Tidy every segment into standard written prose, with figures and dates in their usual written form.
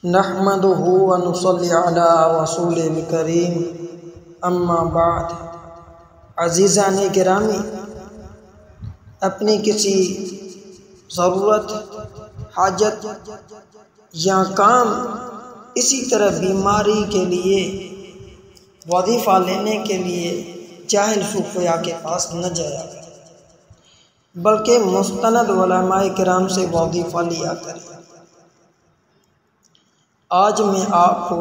نحمدہ ونصلی علی رسول الکریم اما بعد۔ عزیزان گرامی، اپنی کسی ضرورت، حاجت یا کام، اسی طرح بیماری کے لیے وظیفہ لینے کے لیے جاہل صوفیاء کے پاس نہ جایا بلکہ مستند علماء کرام سے وظیفہ لیا کرے۔ آج میں آپ کو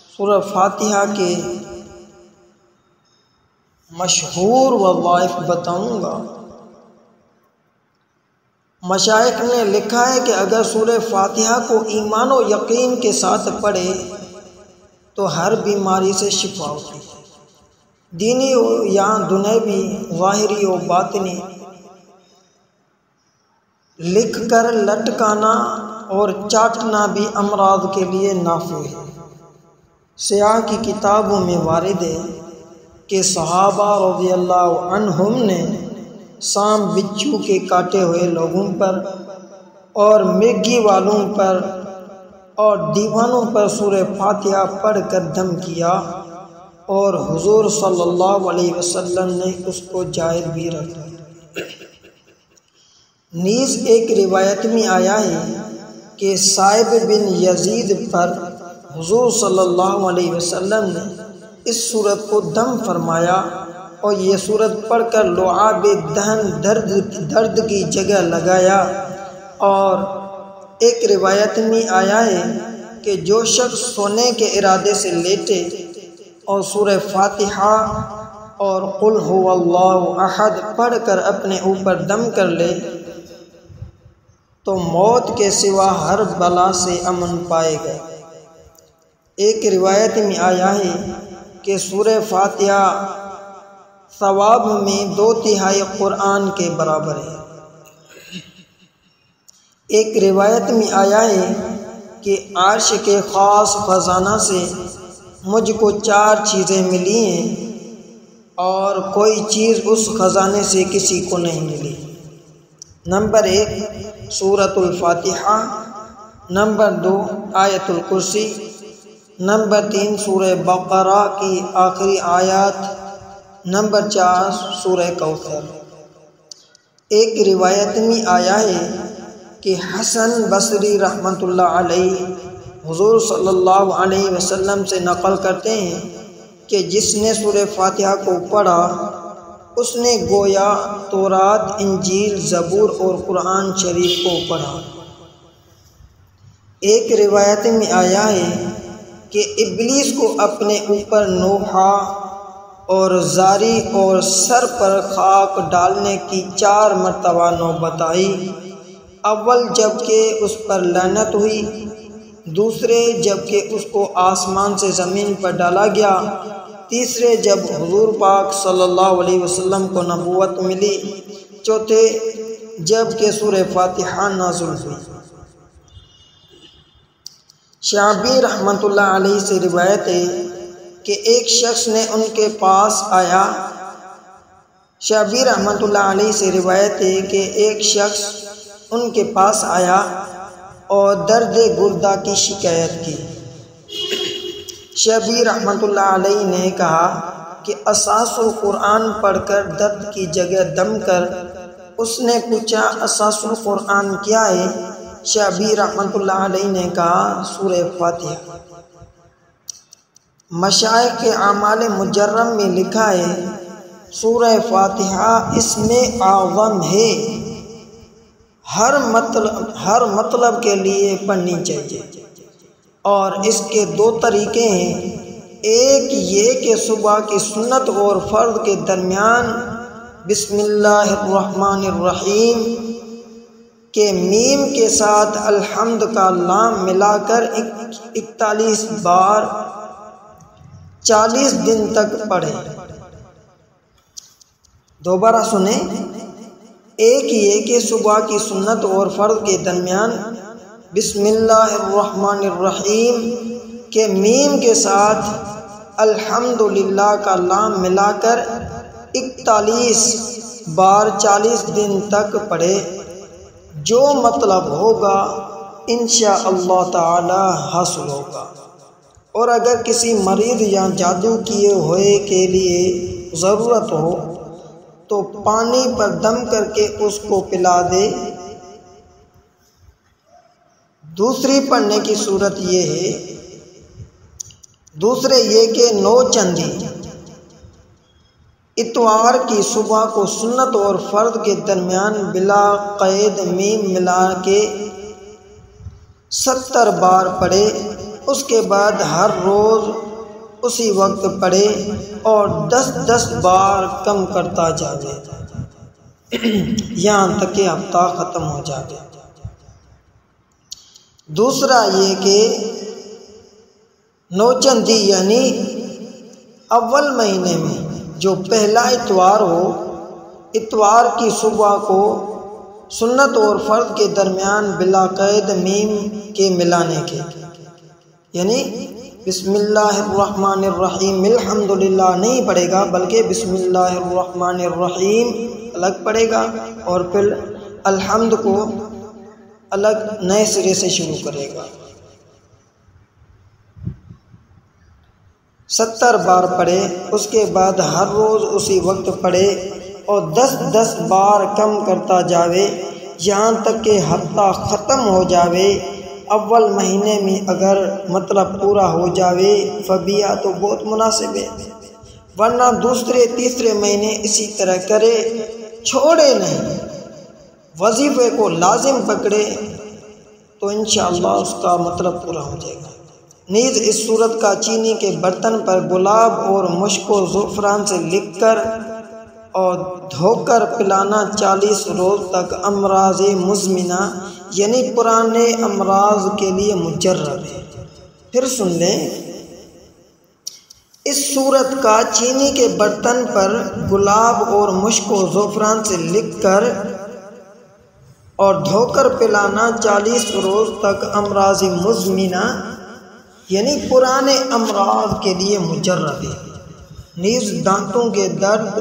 سورہ فاتحہ کے مشہور وظائف بتاؤں گا۔ مشائخ نے لکھا ہے کہ اگر سورہ فاتحہ کو ایمان و یقین کے ساتھ پڑھے تو ہر بیماری سے شفا ہوتی ہے، دینی ہو یا دنیوی، ظاہری و باطنی۔ لکھ کر لٹکانا اور چاٹنا بھی امراض کے لیے نافع ہے۔ سیاح کی کتابوں میں وارد ہے کہ صحابہ رضی اللہ عنہم نے سام بچھو کے کاٹے ہوئے لوگوں پر اور مرگی والوں پر اور دیوانوں پر سورہ فاتحہ پڑھ کر دم کیا، اور حضور صلی اللہ علیہ وسلم نے اس کو جائز بھی رکھا۔ نیز ایک روایت میں آیا ہے کہ صائب بن یزید پر حضور صلی اللہ علیہ وسلم نے اس سورت کو دم فرمایا، اور یہ سورت پڑھ کر لعاب دہن درد کی جگہ لگایا۔ اور ایک روایت میں آیا ہے کہ جو شخص سونے کے ارادے سے لیٹے اور سورہ فاتحہ اور قل هو اللہ احد پڑھ کر اپنے اوپر دم کر لے تو موت کے سوا ہر بلا سے امن پائے گا۔ ایک روایت میں آیا ہے کہ سورہ فاتحہ ثواب میں 2/3 قرآن کے برابر ہے۔ ایک روایت میں آیا ہے کہ عرش کے خاص خزانہ سے مجھ کو 4 چیزیں ملی ہیں، اور کوئی چیز اس خزانے سے کسی کو نہیں ملی۔ نمبر 1 سورۃ الفاتحہ، نمبر 2 آیت الکرسی، نمبر 3 سورہ بقرہ کی آخری آیات، نمبر 4 سورہ کوثر۔ ایک روایت میں آیا ہے کہ حسن بصری رحمۃ اللہ علیہ حضور صلی اللہ علیہ وسلم سے نقل کرتے ہیں کہ جس نے سورہ فاتحہ کو پڑھا اس نے گویا تورات، انجیل، زبور اور قرآن شریف کو پڑھا۔ ایک روایت میں آیا ہے کہ ابلیس کو اپنے اوپر نوحہ اور زاری اور سر پر خاک ڈالنے کی 4 مرتبہ نوبت آئی۔ اول جب کہ اس پر لعنت ہوئی، دوسرے جب کہ اس کو آسمان سے زمین پر ڈالا گیا، تیسرے جب حضور پاک صلی اللہ علیہ وسلم کو نبوت ملی، چوتھے جب کہ سورہ فاتحہ نازل ہوئی۔ شعبی رحمۃ اللہ علیہ سے روایت ہے کہ ایک شخص نے ان کے پاس آیا۔ شعبی رحمۃ اللہ علیہ سے روایت ہے کہ ایک شخص ان کے پاس آیا اور درد گردہ کی شکایت کی۔ شعبی رحمۃ اللہ علیہ نے کہا کہ اساس القرآن پڑھ کر درد کی جگہ دم کر۔ اس نے پوچھا اساس القرآن کیا ہے؟ شعبی رحمۃ اللہ علیہ نے کہا سورہ فاتحہ۔ مشائخ کے اعمال مجرم میں لکھا ہے سورہ فاتحہ اسم اعظم ہے، ہر مطلب کے لیے پڑھنی چاہیے، اور اس کے 2 طریقے ہیں۔ ایک یہ کہ صبح کی سنت اور فرض کے درمیان بسم اللہ الرحمن الرحیم کے میم کے ساتھ الحمد کا لام ملا کر 41 بار 40 دن تک پڑھیں۔ دوبارہ سنیں۔ ایک یہ کہ صبح کی سنت اور فرض کے درمیان بسم اللہ الرحمن الرحیم کے میم کے ساتھ الحمدللہ کا لام ملا کر 41 بار 40 دن تک پڑھے۔ جو مطلب ہوگا انشاءاللہ تعالی حاصل ہوگا۔ اور اگر کسی مریض یا جادو کیے ہوئے کے لیے ضرورت ہو تو پانی پر دم کر کے اس کو پلا دے۔ دوسری پڑھنے کی صورت یہ ہے، دوسرے یہ کہ 9 چندی اتوار کی صبح کو سنت اور فرض کے درمیان بلا قید میم ملا کے 70 بار پڑھے، اس کے بعد ہر روز اسی وقت پڑھے اور 10 بار کم کرتا جاوے یہاں تک کہ ہفتہ ختم ہو جائے۔ دوسرا یہ کہ 9 چندی یعنی اول مہینے میں جو پہلا اتوار ہو، اتوار کی صبح کو سنت اور فرض کے درمیان بلا قید میم کے ملانے کے، یعنی بسم اللہ الرحمن الرحیم الحمدللہ نہیں پڑھے گا، بلکہ بسم اللہ الرحمن الرحیم الگ پڑھے گا اور پھر الحمد کو الگ نئے سرے سے شروع کرے گا۔ 70 بار پڑھے، اس کے بعد ہر روز اسی وقت پڑھے اور 10 بار کم کرتا جاوے یہاں تک کہ ہفتہ ختم ہو جاوے۔ اول مہینے میں اگر مطلب پورا ہو جاوے فبیا تو بہت مناسب ہے، ورنہ دوسرے تیسرے مہینے اسی طرح کرے، چھوڑے نہیں، وظیفے کو لازم پکڑے تو انشاءاللہ اس کا مطلب پورا ہو جائے گا۔ نیز اس صورت کا چینی کے برتن پر گلاب اور مشک و زعفران سے لکھ کر اور دھو کر پلانا 40 روز تک امراض مزمنہ یعنی پرانے امراض کے لیے مجرب ہے۔ پھر سن لیں، اس صورت کا چینی کے برتن پر گلاب اور مشک و زعفران سے لکھ کر اور دھو کر پلانا 40 روز تک امراض مزمنہ یعنی پرانے امراض کے لیے مجرب ہے۔ نیز دانتوں کے درد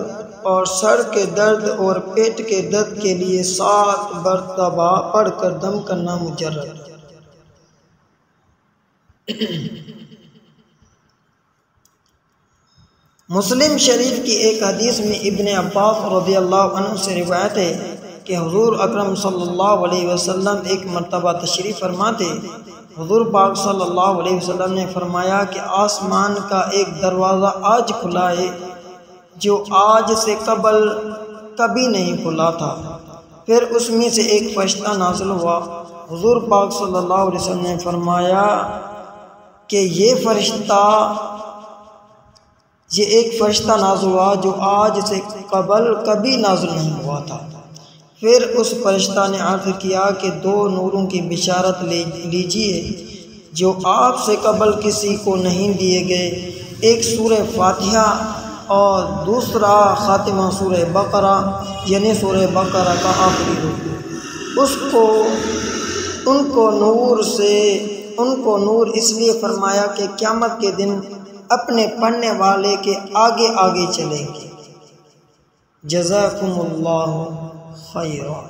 اور سر کے درد اور پیٹ کے درد کے لیے 7 مرتبہ پڑھ کر دم کرنا مجرب ہے۔ مسلم شریف کی ایک حدیث میں ابن عباس رضی اللہ عنہ سے روایت ہے کہ حضور اکرم صلی اللہ علیہ وسلم ایک مرتبہ تشریف فرما تھے۔ حضور پاک صلی اللہ علیہ وسلم نے فرمایا کہ آسمان کا ایک دروازہ آج کھلا ہے جو آج سے قبل کبھی نہیں کھلا تھا۔ پھر اس میں سے ایک فرشتہ نازل ہوا۔ حضور پاک صلی اللہ علیہ وسلم نے فرمایا کہ یہ ایک فرشتہ نازل ہوا جو آج سے قبل کبھی نازل نہیں ہوا تھا۔ پھر اس فرشتہ نے عرض کیا کہ 2 نوروں کی بشارت لیجئے جو آپ سے قبل کسی کو نہیں دیے گئے، ایک سورہ فاتحہ اور دوسرا خاتمہ سورہ بقرہ یعنی سورہ بقرہ کا آخری رکوع۔ ان کو نور اس لیے فرمایا کہ قیامت کے دن اپنے پڑھنے والے کے آگے آگے چلیں گے۔ جزاکم اللہ خیرا۔